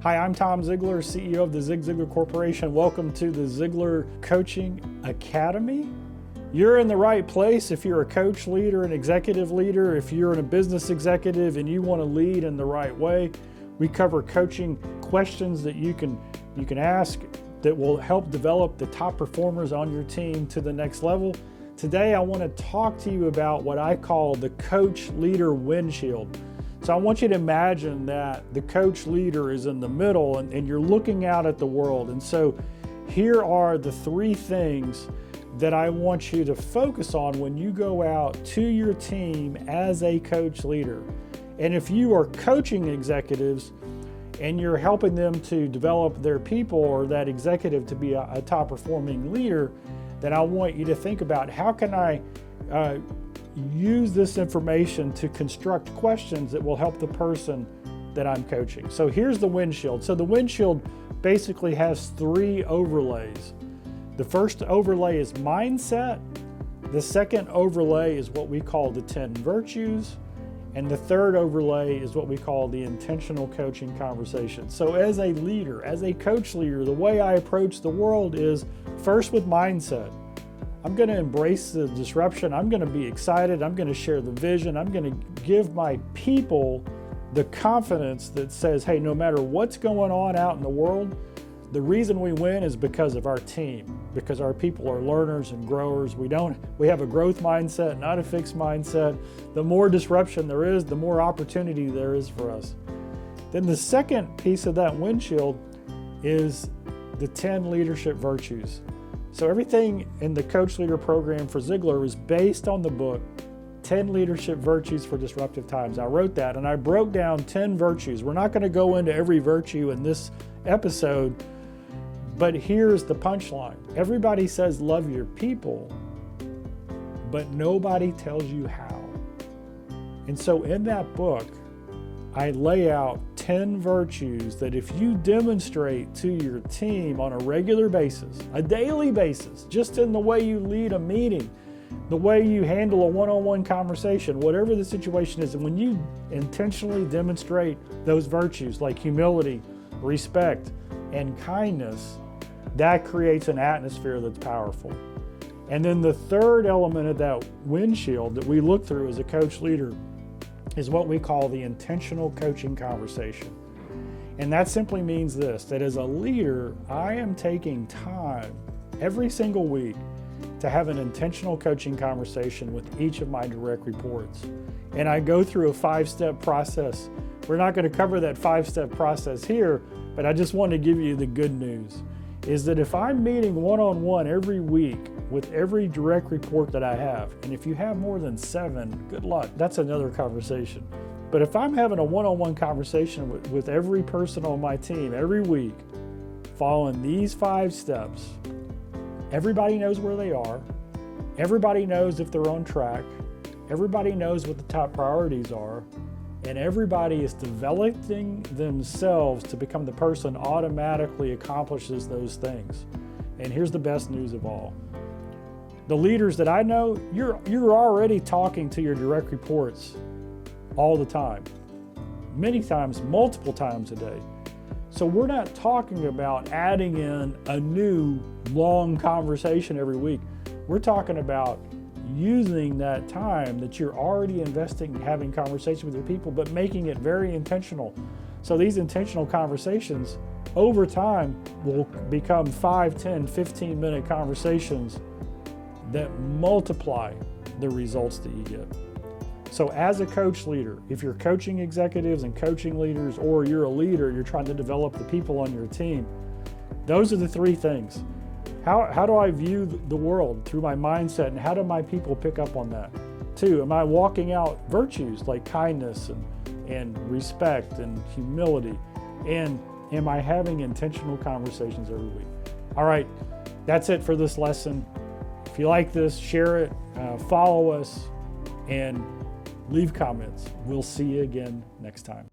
Hi, I'm Tom Ziglar, CEO of the Zig Ziglar Corporation. Welcome to the Ziglar Coaching Academy. You're in the right place if you're a coach, leader, an executive leader, if you're a business executive and you want to lead in the right way. We cover coaching questions that you can ask that will help develop the top performers on your team to the next level. Today, I want to talk to you about what I call the coach leader windshield. So I want you to imagine that the coach leader is in the middle and you're looking out at the world. And so here are the three things that I want you to focus on when you go out to your team as a coach leader. And if you are coaching executives and you're helping them to develop their people or that executive to be a top performing leader, then I want you to think about how can I use this information to construct questions that will help the person that I'm coaching. So here's the windshield. So the windshield basically has three overlays. The first overlay is mindset. The second overlay is what we call the 10 virtues. And the third overlay is what we call the intentional coaching conversation. So as a leader, as a coach leader, the way I approach the world is first with mindset. I'm going to embrace the disruption. I'm going to be excited. I'm going to share the vision. I'm going to give my people the confidence that says, hey, no matter what's going on out in the world, the reason we win is because of our team, because our people are learners and growers. We have a growth mindset, not a fixed mindset. The more disruption there is, the more opportunity there is for us. Then the second piece of that windshield is the 10 leadership virtues. So everything in the Coach Leader program for Ziglar is based on the book, 10 Leadership Virtues for Disruptive Times. I wrote that and I broke down 10 virtues. We're not going to go into every virtue in this episode, but here's the punchline. Everybody says love your people, but nobody tells you how. And so in that book, I lay out 10 virtues that if you demonstrate to your team on a regular basis, a daily basis, just in the way you lead a meeting, the way you handle a one-on-one conversation, whatever the situation is, and when you intentionally demonstrate those virtues like humility, respect, and kindness, that creates an atmosphere that's powerful. And then the third element of that windshield that we look through as a coach leader is what we call the intentional coaching conversation. And that simply means this, that as a leader, I am taking time every single week to have an intentional coaching conversation with each of my direct reports. And I go through a 5-step process. We're not going to cover that 5-step process here, but I just want to give you the good news, is that if I'm meeting one-on-one every week with every direct report that I have, and if you have more than 7, good luck, that's another conversation. But if I'm having a one-on-one conversation with every person on my team every week, following these 5 steps, everybody knows where they are, everybody knows if they're on track, everybody knows what the top priorities are, and everybody is developing themselves to become the person automatically accomplishes those things. And here's the best news of all. The leaders that I know, you're already talking to your direct reports all the time, many times, multiple times a day. So we're not talking about adding in a new long conversation every week. We're talking about using that time that you're already investing in having conversation with your people, but making it very intentional. So these intentional conversations over time will become 5, 10, 15-minute conversations that multiply the results that you get. So as a coach leader, if you're coaching executives and coaching leaders, or you're a leader, you're trying to develop the people on your team, those are the three things. How do I view the world through my mindset, and how do my people pick up on that? 2, am I walking out virtues like kindness and respect and humility? And am I having intentional conversations every week? All right, that's it for this lesson. If you like this, share it, follow us, and leave comments. We'll see you again next time.